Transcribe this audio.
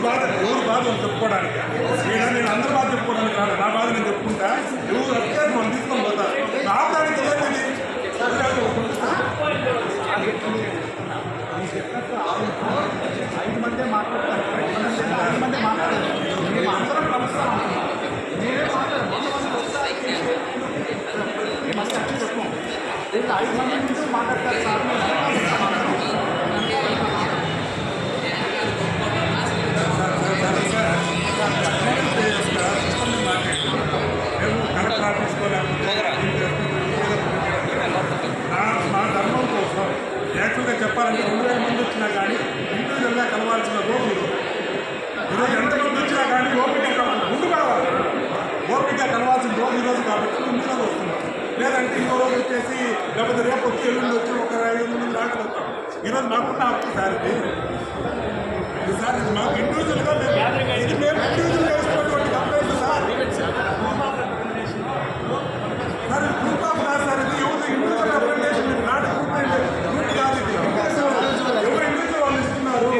ఎవరు బాధ చెప్పుకోవడానికి నేను అందరి బాధ చెప్పుకోవడానికి కాదు, నా బాధ నేను చెప్పుకుంటా. ఎవరు అడిగారు మనం తీసుకొని పోతారు. ఆపడానికి ఏంటిది? ఐదు మంది మాట్లాడతారు, 5 మంది మాట్లాడారు. మేము అందరం కలుస్తాం. నేనే మాట్లాడాను. మేము అసలు అచ్చి చెప్పాం. ఇంకా 5 మంది నుంచి మాట్లాడతారు సార్. మా ధర్మం కోసం యాక్చువల్గా చెప్పాలంటే 2000 మంది వచ్చినా కానీ ఇండివిజువల్గా కలవాల్సిన ఓపిక ఈరోజు ఎంతమంది వచ్చినా కానీ ఓపిక ముందు కావాలి. ఓపిక కలవాల్సిన రోజు ఈరోజు కాబట్టి ముందు రోజు వస్తున్నాం. లేదంటే ఇంకో రోజు వచ్చేసి లేకపోతే రేపు వచ్చి ఎల్లుండి వచ్చి ఒక 5 మంది దాకా వస్తాం. ఈరోజు మాకున్న హక్కు సార్ ఇది. ఈసారి మాకు ఇండివిజువల్గా ఇది మేము ఇండివిజువల్గా వేసుకున్నటువంటి complaint sir. Sir group of కాదు సార్, ఇది ఎవరు ఇండివిజువల్ రిప్రజెంటేషన్, నాట్ గ్రూప్ కాదు. ఇది ఎవరు ఇండివిజువల్ వాళ్ళు ఇస్తున్నారు.